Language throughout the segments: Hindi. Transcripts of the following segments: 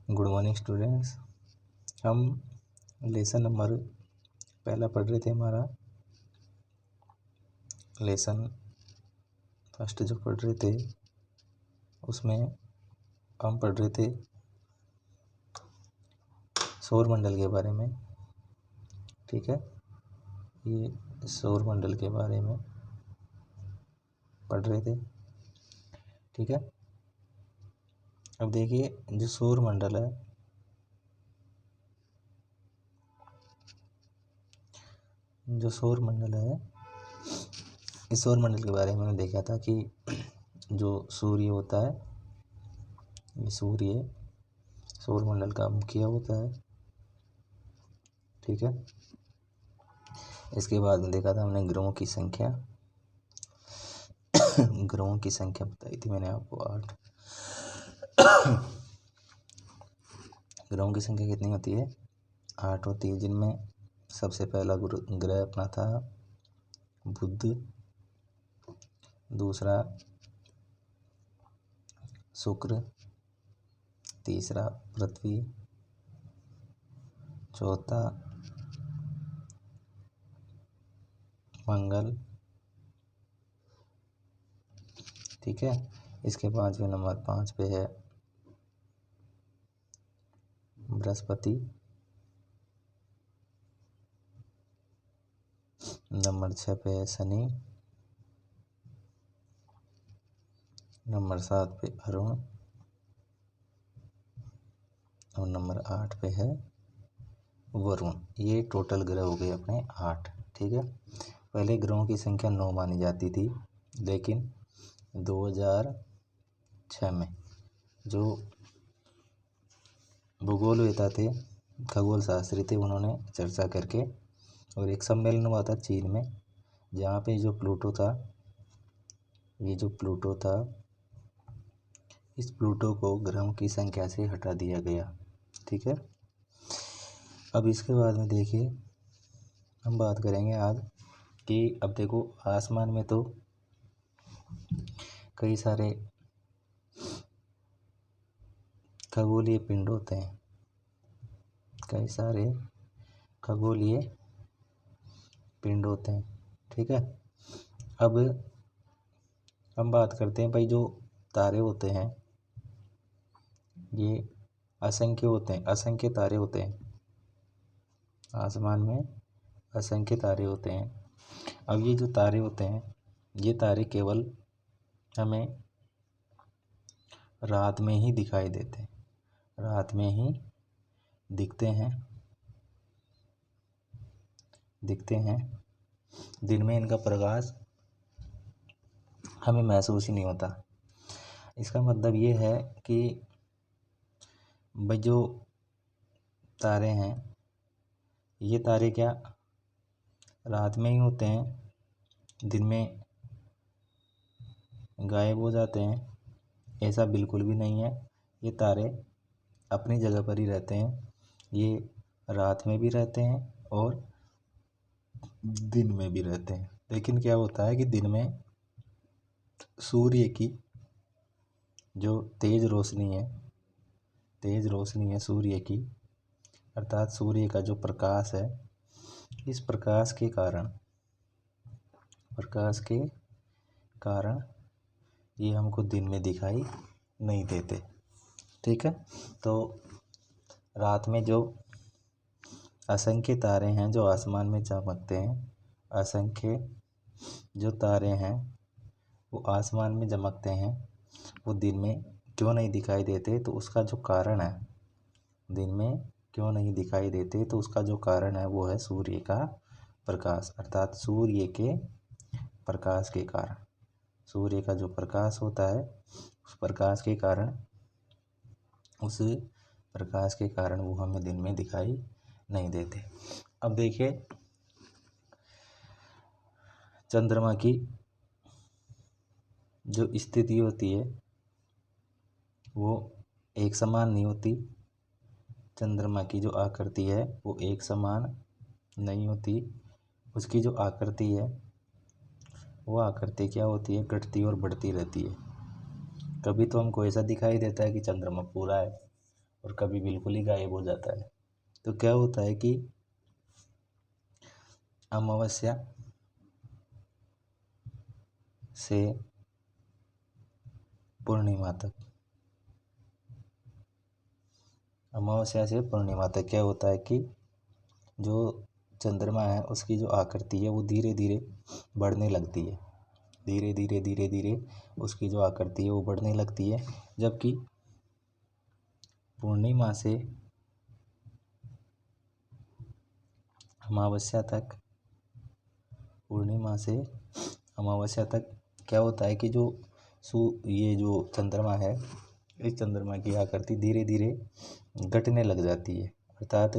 Good morning students. हम लेसन नंबर पहला पढ़ रहे थे। हमारा लेसन फर्स्ट जो पढ़ रहे थे उसमें हम पढ़ रहे थे सौर मंडल के बारे में। ठीक है, ये सौर मंडल के बारे में पढ़ रहे थे। ठीक है, अब देखिए जो सौर मंडल है, जो सौर मंडल है, इस सौर मंडल के बारे में मैंने देखा था कि जो सूर्य होता है, ये सूर्य सौर मंडल का मुखिया होता है। ठीक है, इसके बाद में देखा था हमने ग्रहों की संख्या। ग्रहों की संख्या बताई थी मैंने आपको 8। ग्रहों की संख्या कितनी होती है? 8 होती है, जिनमें सबसे पहला ग्रह अपना था बुध, दूसरा शुक्र, तीसरा पृथ्वी, चौथा मंगल। ठीक है, इसके 5वें नंबर 5 पे है बृहस्पति, नंबर 6 पे है शनि, नंबर 7 पे अरुण और नंबर 8 पे है वरुण। ये टोटल ग्रह हो गए अपने 8। ठीक है, पहले ग्रहों की संख्या 9 मानी जाती थी, लेकिन 2006 में जो भूगोलवेता थे, खगोल शास्त्री थे, उन्होंने चर्चा करके और एक सम्मेलन हुआ था चीन में, जहाँ पे जो प्लूटो था, ये जो प्लूटो था, इस प्लूटो को ग्रहों की संख्या से हटा दिया गया। ठीक है, अब इसके बाद में देखिए हम बात करेंगे आज कि अब देखो आसमान में तो कई सारे खगोलीय पिंड होते हैं, कई सारे खगोलीय पिंड होते हैं। ठीक है, अब हम बात करते हैं भाई, जो तारे होते हैं ये असंख्य होते हैं, असंख्य तारे होते हैं आसमान में, असंख्य तारे होते हैं। अब ये जो तारे होते हैं, ये तारे केवल हमें रात में ही दिखाई देते हैं, रात में ही दिखते हैं, दिन में इनका प्रकाश हमें महसूस ही नहीं होता। इसका मतलब ये है कि भाई जो तारे हैं, ये तारे क्या रात में ही होते हैं, दिन में गायब हो जाते हैं? ऐसा बिल्कुल भी नहीं है। ये तारे अपनी जगह पर ही रहते हैं, ये रात में भी रहते हैं और दिन में भी रहते हैं। लेकिन क्या होता है कि दिन में सूर्य की जो तेज रोशनी है सूर्य की, अर्थात सूर्य का जो प्रकाश है, इस प्रकाश के कारण ये हमको दिन में दिखाई नहीं देते। ठीक है, तो रात में जो असंख्य तारे हैं जो आसमान में चमकते हैं, असंख्य जो तारे हैं वो आसमान में चमकते हैं, वो दिन में क्यों नहीं दिखाई देते? तो उसका जो कारण है, दिन में क्यों नहीं दिखाई देते, तो उसका जो कारण है वो है सूर्य का प्रकाश, अर्थात सूर्य के प्रकाश के कारण। सूर्य का जो प्रकाश होता है, उस प्रकाश के कारण वो हमें दिन में दिखाई नहीं देते। अब देखिए चंद्रमा की जो स्थिति होती है वो एक समान नहीं होती। चंद्रमा की जो आकृति है वो एक समान नहीं होती। उसकी जो आकृति है वो आकृति क्या होती है? घटती और बढ़ती रहती है। कभी तो हमको ऐसा दिखाई देता है कि चंद्रमा पूरा है, और कभी बिल्कुल ही गायब हो जाता है। तो क्या होता है कि अमावस्या से पूर्णिमा तक, अमावस्या से पूर्णिमा तक क्या होता है कि जो चंद्रमा है उसकी जो आकृति है वो धीरे धीरे बढ़ने लगती है। धीरे धीरे धीरे धीरे उसकी जो आकृति है वो बढ़ने लगती है। जबकि पूर्णिमा से अमावस्या तक, पूर्णिमा से अमावस्या तक क्या होता है कि जो ये जो चंद्रमा है, इस चंद्रमा की आकृति धीरे धीरे घटने लग जाती है। अर्थात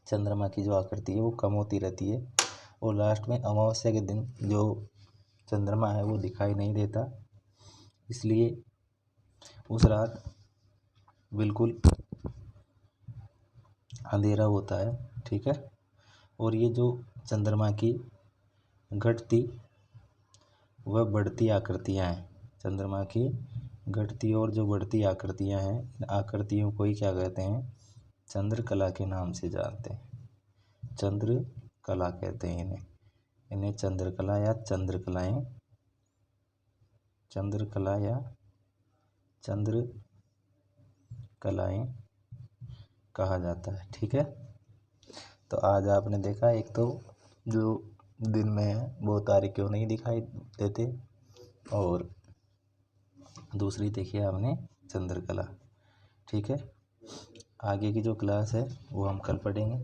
चंद्रमा की जो आकृति है वो कम होती रहती है और लास्ट में अमावस्या के दिन जो चंद्रमा है वो दिखाई नहीं देता। इसलिए उस रात बिल्कुल अंधेरा होता है। ठीक है। और ये जो चंद्रमा की घटती व बढ़ती आकृतियाँ हैं, चंद्रमा की घटती और जो बढ़ती आकृतियाँ हैं, इन आकृतियों को ही क्या कहते हैं, चंद्रकला के नाम से जानते हैं। चंद्रकला कहते हैं इन्हें चंद्रकला या चंद्रकलाएं, चंद्रकला या चंद्रकलाएं कहा जाता है। ठीक है। तो आज आपने देखा, एक तो जो दिन में है वो तारे क्यों नहीं दिखाई देते, और दूसरी देखिए आपने चंद्रकला। ठीक है। आगे की जो क्लास है वो हम कल पढ़ेंगे।